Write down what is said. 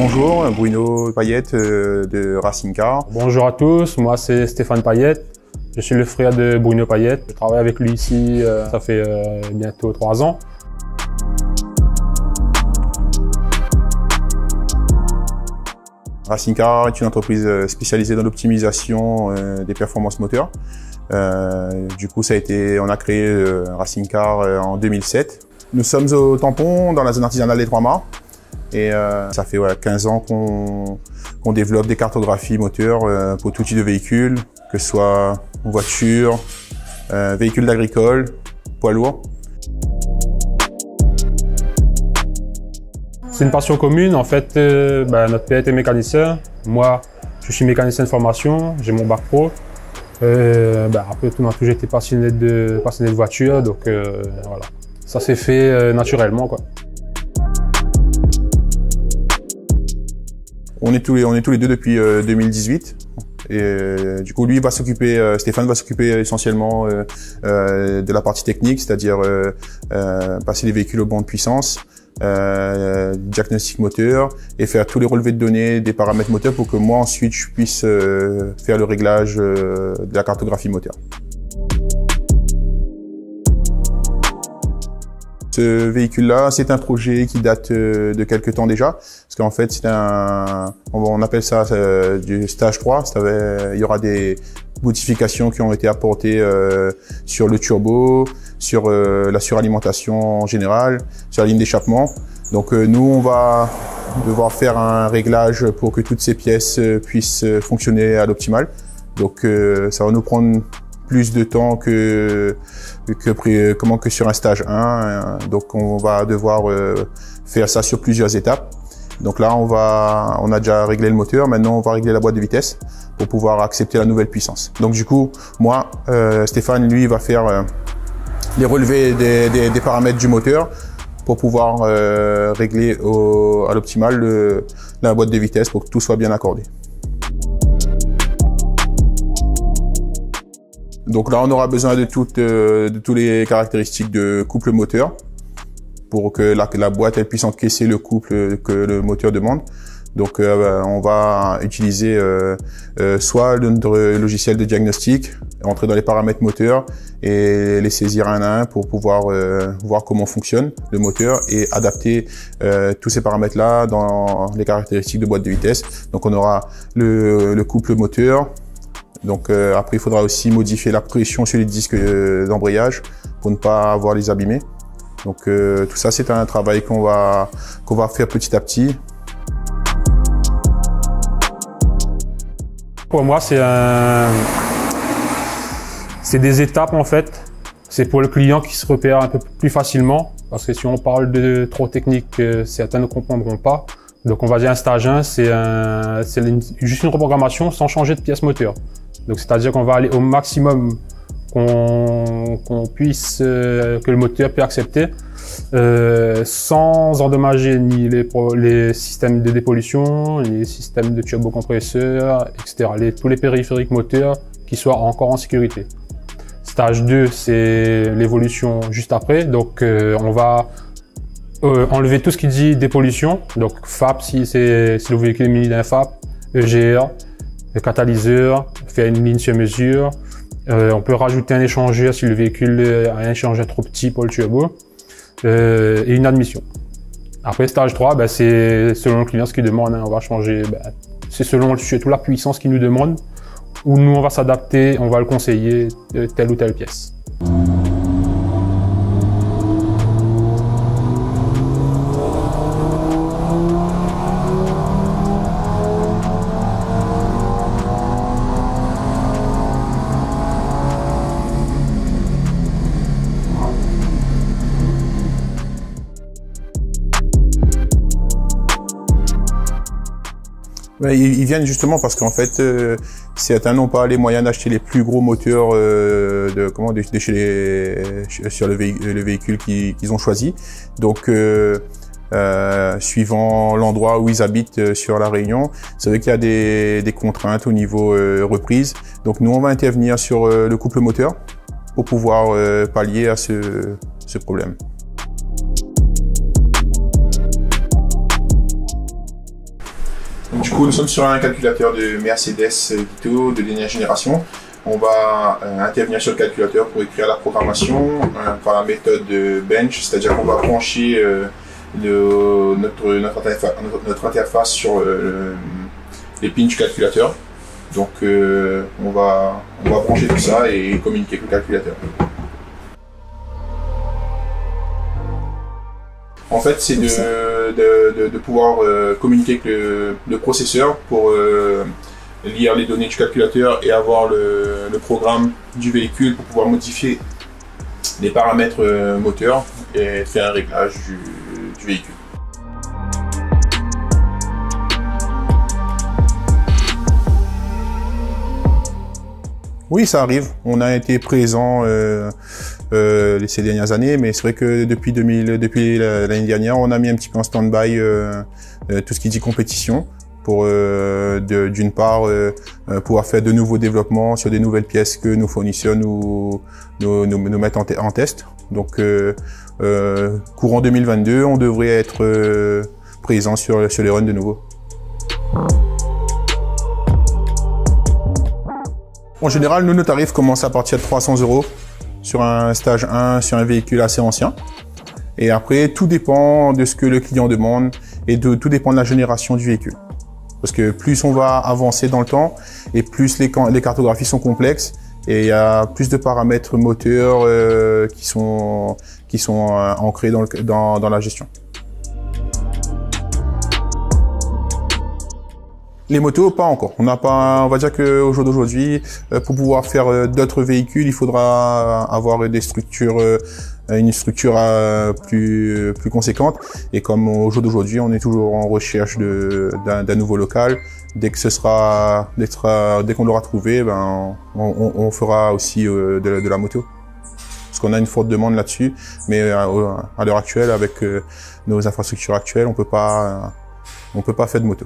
Bonjour, Bruno Payette de Racing Car. Bonjour à tous, moi c'est Stéphane Payette. Je suis le frère de Bruno Payette. Je travaille avec lui ici, ça fait bientôt 3 ans. Racing Car est une entreprise spécialisée dans l'optimisation des performances moteurs. Du coup, on a créé Racing Car en 2007. Nous sommes au Tampon, dans la zone artisanale des Trois-Mâts. Et ça fait 15 ans qu'on développe des cartographies moteurs pour tout type de véhicules, que ce soit voiture, véhicules agricole, poids lourds. C'est une passion commune. En fait, notre père était mécanicien. Moi, je suis mécanicien de formation, j'ai mon bac pro. Après tout, on a toujours été passionné de voiture, donc voilà. Ça s'est fait naturellement, quoi. On est tous les deux depuis 2018. Et du coup, lui Stéphane va s'occuper essentiellement de la partie technique, c'est-à-dire passer les véhicules au banc de puissance, diagnostic moteur et faire tous les relevés de données des paramètres moteurs pour que moi ensuite je puisse faire le réglage de la cartographie moteur. Ce véhicule-là, c'est un projet qui date de quelques temps déjà, parce qu'en fait, on appelle ça du stage 3. Il y aura des modifications qui ont été apportées sur le turbo, sur la suralimentation en général, sur la ligne d'échappement. Donc nous, on va devoir faire un réglage pour que toutes ces pièces puissent fonctionner à l'optimal. Donc ça va nous prendre plus de temps que sur un stage 1. Donc on va devoir faire ça sur plusieurs étapes. Donc là on a déjà réglé le moteur, maintenant on va régler la boîte de vitesse pour pouvoir accepter la nouvelle puissance. Donc du coup moi, Stéphane lui va faire les relevés des paramètres du moteur pour pouvoir régler à l'optimal la boîte de vitesse pour que tout soit bien accordé. Donc là, on aura besoin de toutes les caractéristiques de couple moteur pour que la boîte elle puisse encaisser le couple que le moteur demande. Donc on va utiliser soit notre logiciel de diagnostic, entrer dans les paramètres moteurs et les saisir un à un pour pouvoir voir comment fonctionne le moteur et adapter tous ces paramètres-là dans les caractéristiques de boîte de vitesse. Donc on aura le couple moteur. Donc après, il faudra aussi modifier la pression sur les disques d'embrayage pour ne pas avoir les abîmer. Donc tout ça, c'est un travail qu'on va faire petit à petit. Pour moi, c'est des étapes en fait. C'est pour le client qui se repère un peu plus facilement. Parce que si on parle de trop technique, certains ne comprendront pas. Donc on va dire un stage 1, c'est juste une reprogrammation sans changer de pièce moteur. Donc c'est-à-dire qu'on va aller au maximum qu'on puisse, que le moteur peut accepter, sans endommager ni les systèmes de dépollution, les systèmes de turbocompresseurs, etc. Tous les périphériques moteurs qui soient encore en sécurité. Stage 2, c'est l'évolution juste après. Donc on va enlever tout ce qui dit dépollution, donc FAP si le véhicule est muni d'un FAP, EGR, le catalyseur, faire une ligne sur mesure. On peut rajouter un échangeur si le véhicule a un échangeur trop petit pour le turbo, et une admission. Après stage 3, c'est selon le client ce qu'il demande, on va changer, c'est selon surtout la puissance qu'il nous demande, où nous on va s'adapter, on va le conseiller de telle ou telle pièce. Ils viennent justement parce qu'en fait, certains n'ont pas les moyens d'acheter les plus gros moteurs sur le véhicule qu'ils ont choisi. Donc, suivant l'endroit où ils habitent sur la Réunion, c'est vrai qu'il y a des contraintes au niveau reprise. Donc, nous, on va intervenir sur le couple moteur pour pouvoir pallier à ce problème. Du coup, nous sommes sur un calculateur de Mercedes Vito de dernière génération. On va intervenir sur le calculateur pour écrire la programmation par la méthode de bench, c'est-à-dire qu'on va brancher notre interface sur les pins du calculateur. Donc on va brancher tout ça et communiquer avec le calculateur. En fait, c'est de pouvoir communiquer avec le processeur pour lire les données du calculateur et avoir le programme du véhicule pour pouvoir modifier les paramètres moteurs et faire un réglage du véhicule. Oui, ça arrive. On a été présent ces dernières années, mais c'est vrai que depuis l'année dernière, on a mis un petit peu en stand-by tout ce qui dit compétition pour d'une part pouvoir faire de nouveaux développements sur des nouvelles pièces que nos fournisseurs nous mettent en test. Donc courant 2022, on devrait être présent sur les runs de nouveau. En général, nos tarifs commencent à partir de 300 € sur un stage 1, sur un véhicule assez ancien. Et après, tout dépend de ce que le client demande et tout dépend de la génération du véhicule. Parce que plus on va avancer dans le temps et plus les cartographies sont complexes et il y a plus de paramètres moteurs qui sont ancrés dans la gestion. Les motos, pas encore. On va dire qu'au jour d'aujourd'hui, pour pouvoir faire d'autres véhicules, il faudra avoir une structure plus conséquente. Et comme au jour d'aujourd'hui, on est toujours en recherche d'un nouveau local. Dès qu'on l'aura trouvé, on fera aussi de la moto. Parce qu'on a une forte demande là-dessus. Mais à l'heure actuelle, avec nos infrastructures actuelles, on peut pas faire de moto.